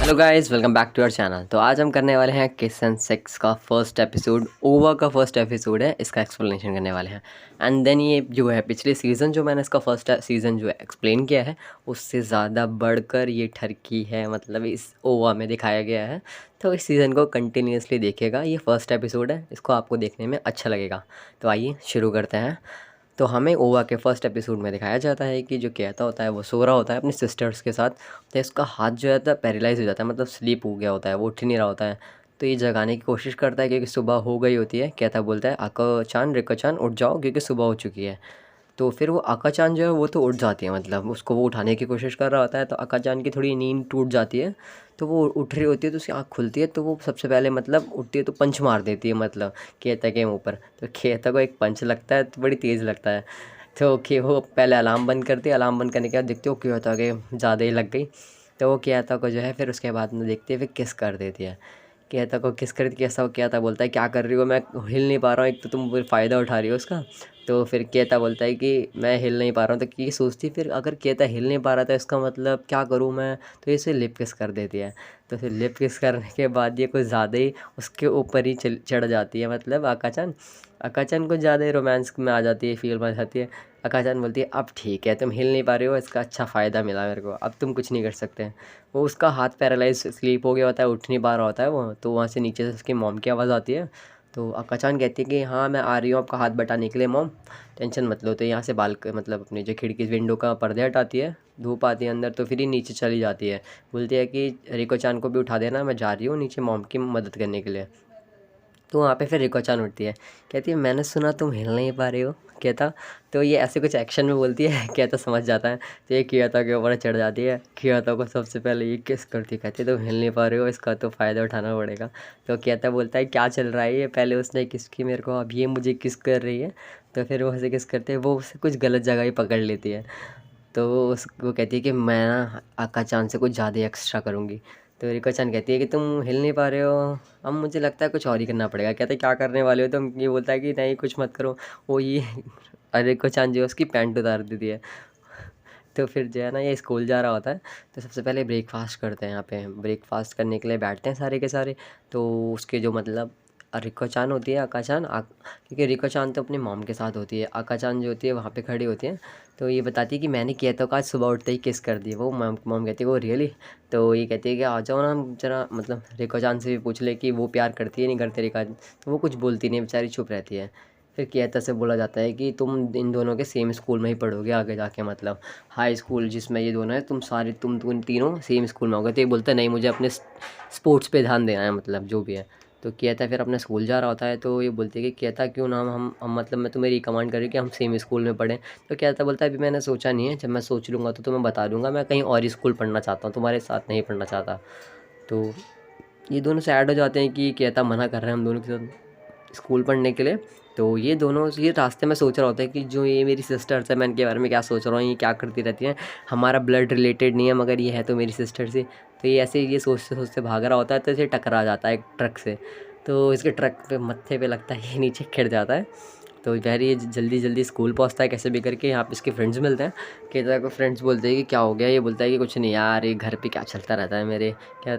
Hello guys, welcome back to our channel. तो आज हम करने वाले हैं किस एंड सेक्स का फर्स्ट एपिसोड। ओवा का फर्स्ट एपिसोड है, इसका एक्सप्लेनेशन करने वाले हैं। एंड देन ये जो है पिछले सीज़न जो मैंने इसका फर्स्ट सीज़न जो है एक्सप्लेन किया है, उससे ज़्यादा बढ़कर ये ठरकी है, मतलब इस ओवा में दिखाया गया है। तो इस सीज़न को कंटिन्यूसली देखिएगा, ये फर्स्ट एपिसोड है, इसको आपको देखने में अच्छा लगेगा। तो आइए शुरू करते हैं। तो हमें ओवा के फर्स्ट एपिसोड में दिखाया जाता है कि जो कहता होता है वो सो रहा होता है अपनी सिस्टर्स के साथ। तो इसका हाथ जो है पैरालाइज हो जाता है, मतलब स्लीप हो गया होता है, वो उठ ही नहीं रहा होता है। तो ये जगाने की कोशिश करता है क्योंकि सुबह हो गई होती है। कहता बोलता है आका चान रिको चान उठ जाओ क्योंकि सुबह हो चुकी है। तो फिर वो आका-चान जो है वो तो उठ जाती है, मतलब उसको वो उठाने की कोशिश कर रहा होता है। तो आका-चान की थोड़ी नींद टूट जाती है, तो वो उठ रही होती है, तो उसकी आँख खुलती है, तो वो सबसे पहले मतलब उठती है तो पंच मार देती है, मतलब केतन के मुँह पर। तो केतन को एक पंच लगता है तो बड़ी तेज़ लगता है। तो कि वो पहले अलार्म बंद करती है, अलार्म बंद करने के बाद देखती है वो केतन के ज़्यादा ही लग गई। तो वो केतन को जो है फिर उसके बाद में देखती है, फिर किस कर देती है। केतन को किस कर कैसा केतन बोलता है क्या कर रही हो, मैं हिल नहीं पा रहा हूँ, एक तो तुम फ़ायदा उठा रही हो उसका। तो फिर केता बोलता है कि मैं हिल नहीं पा रहा हूँ। तो ये सोचती फिर अगर केता हिल नहीं पा रहा था इसका मतलब क्या करूँ मैं। तो ये इसे लिप किस कर देती है। तो फिर लिप किस करने के बाद ये कुछ ज़्यादा ही उसके ऊपर ही चढ़ जाती है, मतलब आकाचान आकाचान कुछ ज़्यादा ही रोमांस में आ जाती है, फील में आ जाती है। आकाचान बोलती है अब ठीक है, तुम हिल नहीं पा रहे हो, इसका अच्छा फ़ायदा मिला मेरे को, अब तुम कुछ नहीं कर सकते। वो उसका हाथ पैरालाइज स्लीप हो गया होता है, उठ नहीं पा रहा होता है वो। तो वहाँ से नीचे से उसकी मॉम की आवाज़ आती है। तो अक्का-चान कहती है कि हाँ मैं आ रही हूँ आपका हाथ बटाने के लिए मॉम, टेंशन मत लो। तो यहाँ से मतलब अपनी जो खिड़की विंडो का पर्दे हटाती है, धूप आती है अंदर, तो फिर ही नीचे चली जाती है। बोलती है कि रिको-चान को भी उठा देना, मैं जा रही हूँ नीचे मॉम की मदद करने के लिए। तो वहाँ पे फिर रिको-चान उठती है, कहती है मैंने सुना तुम हिल नहीं पा रहे हो। कहता तो ये ऐसे कुछ एक्शन में बोलती है, कहता समझ जाता है। तो ये कियाता के ऊपर चढ़ जाती है, कियाता को सबसे पहले ये किस करती, कहती है तुम हिल नहीं पा रहे हो, इसका तो फ़ायदा उठाना पड़ेगा। तो कियाता बोलता है क्या चल रहा है ये, पहले उसने किस की मेरे को, अब ये मुझे किस कर रही है। तो फिर वो उसे किस करते हैं, वो उसे कुछ गलत जगह ही पकड़ लेती है। तो वो कहती है कि मैं ना आका-चान से कुछ ज़्यादा ही एक्स्ट्रा करूँगी। तो रिको-चान कहती है कि तुम हिल नहीं पा रहे हो, अब मुझे लगता है कुछ और ही करना पड़ेगा। कहते हैं क्या करने वाले हो तुम, ये बोलता है कि नहीं कुछ मत करो। वो ये रिको-चान जो है उसकी पैंट उतार देती है। तो फिर जो है ना ये स्कूल जा रहा होता है। तो सबसे पहले ब्रेकफास्ट करते हैं, यहाँ पे ब्रेकफास्ट करने के लिए बैठते हैं सारे के सारे। तो उसके जो मतलब रिको-चान होती है, आका-चान क्योंकि रिको-चान तो अपनी मॉम के साथ होती है, आका-चान जो होती है वहाँ पे खड़ी होती है। तो ये बताती है कि मैंने किया तो आज सुबह उठते ही किस कर दी। वो मॉम मॉम कहती है वो रियली। तो ये कहती है कि आ जाओ ना ज़रा, मतलब रिको-चान से भी पूछ ले कि वो प्यार करती है नहीं करती रिका। तो वो कुछ बोलती नहीं, बेचारी चुप रहती है। फिर कियाता से बोला जाता है कि तुम इन दोनों के सेम स्कूल में ही पढ़ोगे आगे जाके, मतलब हाई स्कूल जिसमें ये दोनों हैं, तुम तीनों सेम स्कूल में होगे। तो ये बोलता है नहीं मुझे अपने स्पोर्ट्स पे ध्यान देना है, मतलब जो भी है। तो कियाता फिर अपने स्कूल जा रहा होता है। तो ये बोलती है कि कियाता क्यों ना हम मतलब मैं तुम्हें रिकमेंड करी कि हम सेम स्कूल में पढ़ें। तो कियाता बोलता है अभी मैंने सोचा नहीं है, जब मैं सोच लूँगा तो तुम्हें बता दूँगा, मैं कहीं और ही स्कूल पढ़ना चाहता हूँ, तुम्हारे साथ नहीं पढ़ना चाहता। तो ये दोनों सैड हो जाते हैं कि कियाता मना कर रहे हैं हम दोनों के साथ स्कूल पढ़ने के लिए। तो ये दोनों ये रास्ते में सोच रहा होता है कि जो ये मेरी सिस्टर्स है, मैं इनके बारे में क्या सोच रहा हूँ, ये क्या करती रहती हैं, हमारा ब्लड रिलेटेड नहीं है मगर ये है तो मेरी सिस्टर से। तो ये ऐसे ये सोचते सोचते भाग रहा होता है, तो इसे टकरा जाता है एक ट्रक से। तो इसके ट्रक पे मत्थे पे लगता है, ये नीचे गिर जाता है। तो वह ये जल्दी जल्दी स्कूल पहुंचता है कैसे भी करके। यहाँ पे इसके फ्रेंड्स मिलते हैं, केतन को फ्रेंड्स बोलते हैं कि क्या हो गया। ये बोलता है कि कुछ नहीं यार, ये घर पे क्या चलता रहता है मेरे क्या।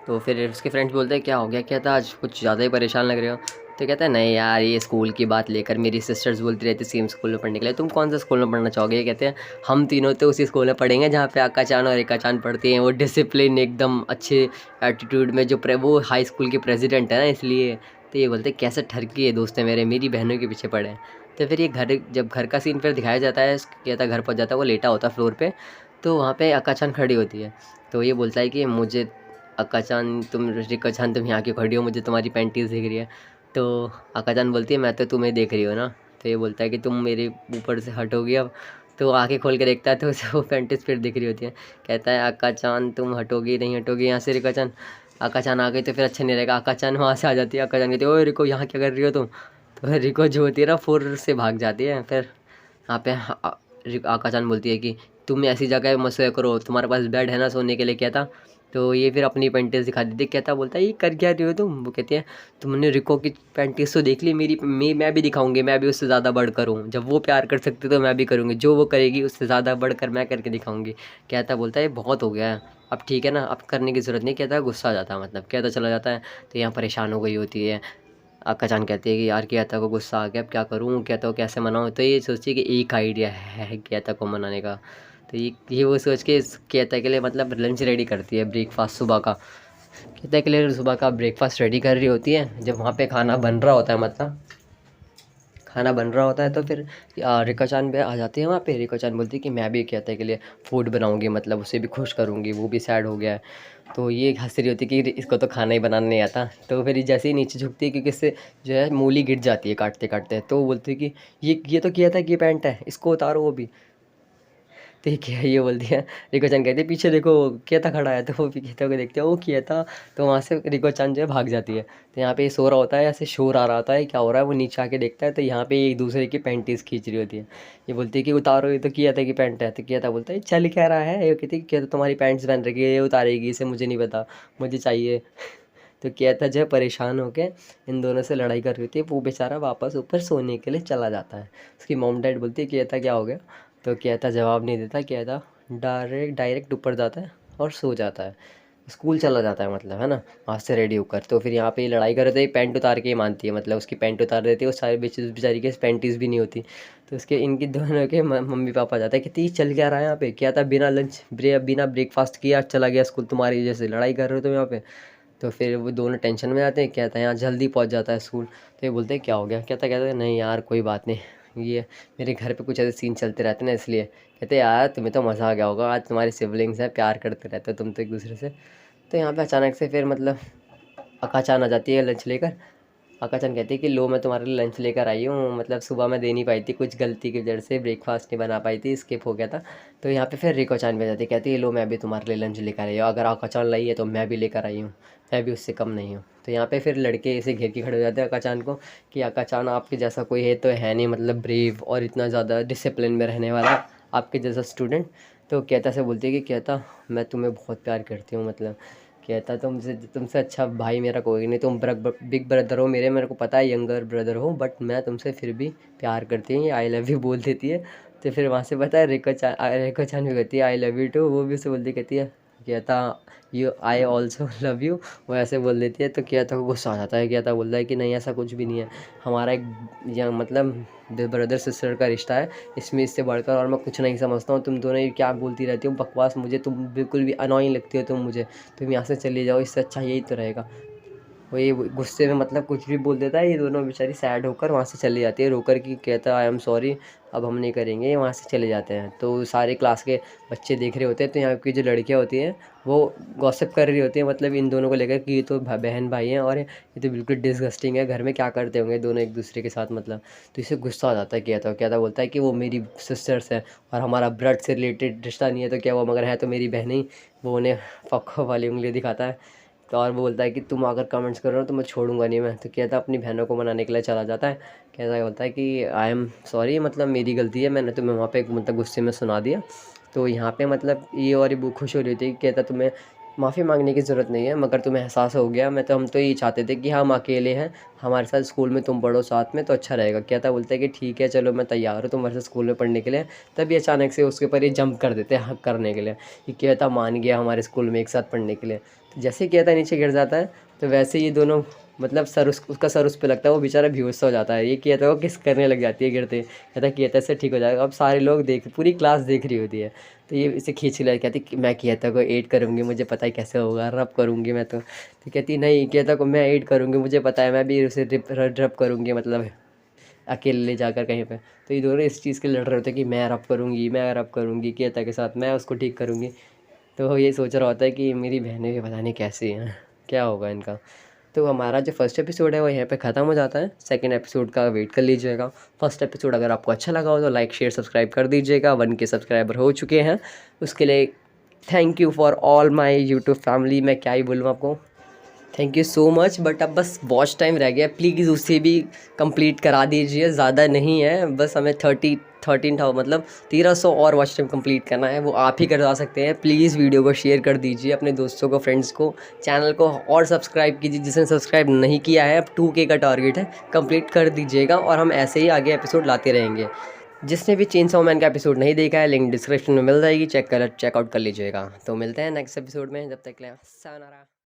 तो फिर उसके फ्रेंड्स बोलते हैं क्या हो गया, कहता आज कुछ ज़्यादा ही परेशान लग रहे हो। तो कहता है नहीं यार, ये स्कूल की बात लेकर मेरी सिस्टर्स बोलती रहती सेम स्कूल में पढ़ने के लिए, तुम कौन सा स्कूल में पढ़ना चाहोगे। ये कहते हैं हम तीनों तो उसी स्कूल में पढ़ेंगे जहाँ पे आका-चान और रिका-चान पढ़ती हैं। वो डिसिप्लिन एकदम अच्छे एटीट्यूड में जो वो हाई स्कूल के प्रेसिडेंट है ना, इसलिए। तो ये बोलते कैसे ठरकी है दोस्त है मेरे, मेरी बहनों के पीछे पड़े हैं। तो फिर ये जब घर का सीन फिर दिखाया जाता है, कहता घर पहुँच जाता है, वो लेटा होता है फ्लोर पर। तो वहाँ पर आका-चान खड़ी होती है। तो ये बोलता है कि मुझे अक्का-चान रिको-चान तुम यहाँ क्यों खड़ी हो, मुझे तुम्हारी पैंटीज़ दिख रही है। तो अक्का-चान बोलती है मैं तो तुम्हें देख रही हूँ ना। तो ये बोलता है कि तुम मेरे ऊपर से हटोगी अब। तो आँखें खोल के देखता है तो उसे वो पैंटीज़ फिर दिख रही होती है। कहता है अक्का-चान तुम हटोगी नहीं हटोगी यहाँ से रिको-चान। अक्का-चान आ गई तो फिर अच्छा नहीं रहेगा। अक्का-चान वहाँ से आ जाती है। अक्का-चान कहती है ओए रिको यहाँ क्या कर रही हो तुम। तो रिको जो होती है ना फुर्र से भाग जाती है। फिर यहाँ पे अक्का-चान बोलती है कि तुम ऐसी जगह मत सोया करो, तुम्हारे पास बेड है ना सोने के लिए। क्या था तो ये फिर अपनी पैंटीज दिखा देती है। कहता बोलता है ये कर क्या रही हो तुम? वो कहती है तुमने रिको की पैंटीज तो देख ली, मेरी मैं भी दिखाऊंगी, मैं भी उससे ज़्यादा बढ़कर हूँ। जब वो प्यार कर सकती तो मैं भी करूँगी, जो वो करेगी उससे ज़्यादा बढ़कर मैं करके दिखाऊंगी। कहता बोलता है ये बहुत हो गया है, अब ठीक है ना, अब करने की ज़रूरत नहीं। कहता गुस्सा आ जाता है, मतलब कहता चला जाता है। तो यहाँ परेशान हो गई होती है। अक्का जान कहती है कि यार कहता को गुस्सा आ गया, अब क्या करूँ, कहता को कैसे मनाऊँ। तो ये सोचती है कि एक आइडिया है कहता को मनाने का। तो ये वो सोच के कहता के लिए मतलब लंच रेडी करती है, ब्रेकफास्ट सुबह का। कहता के लिए सुबह का ब्रेकफास्ट रेडी कर रही होती है। जब वहाँ पे खाना बन रहा होता है, मतलब खाना बन रहा होता है, तो फिर रिका चान भी आ जाती है वहाँ पे। रिका चान बोलती है कि मैं भी कहता है के लिए फूड बनाऊँगी, मतलब उसे भी खुश करूँगी, वो भी सैड हो गया है। तो ये हंस रही होती है कि इसको तो खाना ही बनाना नहीं आता। तो फिर जैसे ही नीचे झुकती है, क्योंकि इससे जो है मूली गिर जाती है काटते काटते, तो वो बोलती है कि ये तो किया था कि पैंट है, इसको उतारो वो भी। ठीक है, ये बोल दिया। रिको चान कहती है पीछे देखो किया खड़ा है, तो वो भी कहते को देखते हैं वो किया था। तो वहाँ से रिको चान जो है भाग जाती है। तो यहाँ पे सो रहा होता है, ऐसे शोर आ रहा होता है क्या हो रहा है, वो नीचे आके देखता है। तो यहाँ पे एक दूसरे की पैंटीज खींच रही होती है। ये बोलती है कि उतारो, ये तो किया था कि पैंट है। तो किया था बोलता है चल क्या रहा है, ये कहती है किया तो तुम्हारी पैंट्स पहन रखी है, ये उतारेगी, इसे मुझे नहीं पता, मुझे चाहिए। तो किया था जो है परेशान होके इन दोनों से लड़ाई कर रही होती है। वो बेचारा वापस ऊपर सोने के लिए चला जाता है। उसकी मॉम डैड बोलती है किया था क्या हो गया? तो किया था जवाब नहीं देता। किया था डायरेक्ट ऊपर जाता है और सो जाता है, स्कूल चला जाता है, मतलब है ना, वहाँ से रेडी होकर। तो फिर यहाँ पे ये लड़ाई कर रहे थे, पैंट उतार के ही मानती है, मतलब उसकी पैंट उतार देती है। वो सारे बेचारी के पैंटीज भी नहीं होती। तो उसके इनकी दोनों के मम्मी पापा जाते हैं, कहती चल क्या रहा है यहाँ पे? क्या था बिना बिना ब्रेकफास्ट किया चला गया स्कूल, तुम्हारी वजह से लड़ाई कर रहे हो तुम यहाँ पे। तो फिर वो दोनों टेंशन में जाते हैं। कहता है यहाँ जल्दी पहुँच जाता है स्कूल। तो ये बोलते हैं क्या हो गया? कहता है नहीं यार कोई बात नहीं, ये मेरे घर पे कुछ ऐसे सीन चलते रहते हैं ना, इसलिए। कहते यार तुम्हें तो मज़ा आ गया होगा, आज तुम्हारे सिबलिंग्स हैं, प्यार करते रहते हो तुम तो एक दूसरे से। तो यहाँ पे अचानक से फिर मतलब अकाचान आ जाती है लंच लेकर। अकाचान कहती है कि लो मैं तुम्हारे लिए लंच लेकर आई हूँ, मतलब सुबह मैं दे नहीं पाई थी, कुछ गलती की वजह से ब्रेकफास्ट नहीं बना पाई थी, स्किप हो गया था। तो यहाँ पे फिर रिको-चान भी आ जाती है, कहती है लो मैं भी तुम्हारे लिए लंच लेकर आई हूँ, अगर अकाचान लाई है तो मैं भी लेकर आई हूँ, मैं भी उससे कम नहीं हूँ। तो यहाँ पे फिर लड़के ऐसे घेर के खड़े हो जाते हैं अकाचान को कि अकाचान आपके जैसा कोई है तो है नहीं, मतलब ब्रेव और इतना ज़्यादा डिसिप्लिन में रहने वाला आपके जैसा स्टूडेंट। तो कहता से बोलती है कि कहता मैं तुम्हें बहुत प्यार करती हूँ, मतलब कहता तुमसे तुमसे अच्छा भाई मेरा कोई नहीं, तुम बिग ब्रदर हो मेरे को पता है यंगर ब्रदर हो, बट मैं तुमसे फिर भी प्यार करती हूँ, ये आई लव यू बोल देती है। तो फिर वहाँ से पता है रिको चान भी कहती है आई लव यू टू, वो भी उसे बोलती कहती है कहता you I also love you, वो ऐसे बोल देती है। तो कहता को गुस्सा आ जाता है। कहता बोलता है कि नहीं ऐसा कुछ भी नहीं है, हमारा एक मतलब ब्रदर सिस्टर का रिश्ता है, इसमें इससे बढ़कर और मैं कुछ नहीं समझता हूँ। तुम दोनों ये क्या बोलती रहती हो बकवास, मुझे तुम बिल्कुल भी अनोइंग लगती हो तुम मुझे, तुम यहाँ से चले जाओ, इससे अच्छा यही तो रहेगा। वो ये गुस्से में मतलब कुछ भी बोल देता है। ये दोनों बेचारी सैड होकर वहाँ से चली जाती है रोकर कि कहता है आई एम सॉरी, अब हम नहीं करेंगे, वहाँ से चले जाते हैं। तो सारे क्लास के बच्चे देख रहे होते हैं। तो यहाँ की जो लड़कियाँ होती हैं वो गॉसिप कर रही होती हैं, मतलब इन दोनों को लेकर कि ये तो बहन भाई हैं और ये तो बिल्कुल डिसगस्टिंग है, घर में क्या करते होंगे दोनों एक दूसरे के साथ, मतलब। तो इसे गुस्सा आ जाता है। कहता बोलता है कि वो मेरी सिस्टर्स हैं और हमारा ब्लड से रिलेटेड रिश्ता नहीं है तो क्या, वो मगर है तो मेरी बहन ही। वो उन्हें पक्का वाली उंगली दिखाता है। तो और वो बोलता है कि तुम अगर कमेंट्स कर रहे हो तो मैं छोड़ूंगा नहीं मैं। तो कहता अपनी बहनों को मनाने के लिए चला जाता है। कहता बोलता है कि आई एम सॉरी, मतलब मेरी गलती है, मैंने तुम्हें वहाँ पे मतलब गुस्से में सुना दिया। तो यहाँ पे मतलब ये और ये खुश हो रही थी। कहता तुम्हें माफ़ी मांगने की ज़रूरत नहीं है, मगर तुम्हें एहसास हो गया, मैं तो हम तो ये चाहते थे कि हम अकेले हैं, हमारे साथ स्कूल में तुम पढ़ो साथ में तो अच्छा रहेगा। कहता बोलता है कि ठीक है चलो मैं तैयार हूँ तुम्हारे साथ स्कूल में पढ़ने के लिए। तभी अचानक से उसके ऊपर ये जंप कर देते हैं हक करने के लिए कि कहता मान गया हमारे स्कूल में एक साथ पढ़ने के लिए। तो जैसे ही कहता नीचे गिर जाता है तो वैसे ही दोनों मतलब सर उसका सर उस पर लगता है, वो बेचारा बेहोश सा हो जाता है। ये कहता है वो किस करने लग जाती है गिरते। कहता कहता से ठीक हो जाएगा। अब सारे लोग पूरी क्लास देख रही होती है। तो ये इसे खींच ले कहती कि मैं कहता को एड करूँगी, मुझे पता है कैसे होगा, रब करूँगी मैं तो कहती नहीं कहता को मैं एड करूँगी, मुझे पता है, मैं भी उसे रब करूँगी, मतलब अकेले ले जाकर कहीं पे। तो ये दोनों इस चीज़ के लड़ रहे होते हैं कि मैं रब करूँगी कहता के साथ, मैं उसको ठीक करूँगी। तो ये सोच रहा होता है कि मेरी बहनें भी पता नहीं कैसी हैं, क्या होगा इनका। तो हमारा जो फर्स्ट एपिसोड है वो यहाँ पे ख़त्म हो जाता है। सेकंड एपिसोड का वेट कर लीजिएगा। फर्स्ट एपिसोड अगर आपको अच्छा लगा हो तो लाइक शेयर सब्सक्राइब कर दीजिएगा। 1K सब्सक्राइबर हो चुके हैं, उसके लिए thank you for all my YouTube family. मैं क्या ही बोलूँ आपको। Thank you so much, but अब बस वॉच टाइम रह गया, प्लीज़ उसे भी कंप्लीट करा दीजिए, ज़्यादा नहीं है, बस हमें 13 था, मतलब 1300 और वॉच टाइम कंप्लीट करना है, वो आप ही करवा सकते हैं। प्लीज़ वीडियो को शेयर कर दीजिए अपने दोस्तों को, फ्रेंड्स को, चैनल को और सब्सक्राइब कीजिए जिसने सब्सक्राइब नहीं किया है। अब 2K का टारगेट है, कंप्लीट कर दीजिएगा और हम ऐसे ही आगे एपिसोड लाते रहेंगे। जिसने भी चेनसॉ मैन का एपिसोड नहीं देखा है, लिंक डिस्क्रिप्शन में मिल जाएगी, चेकआउट कर लीजिएगा। तो मिलते हैं नेक्स्ट एपिसोड में, जब तक के लिए सायोनारा।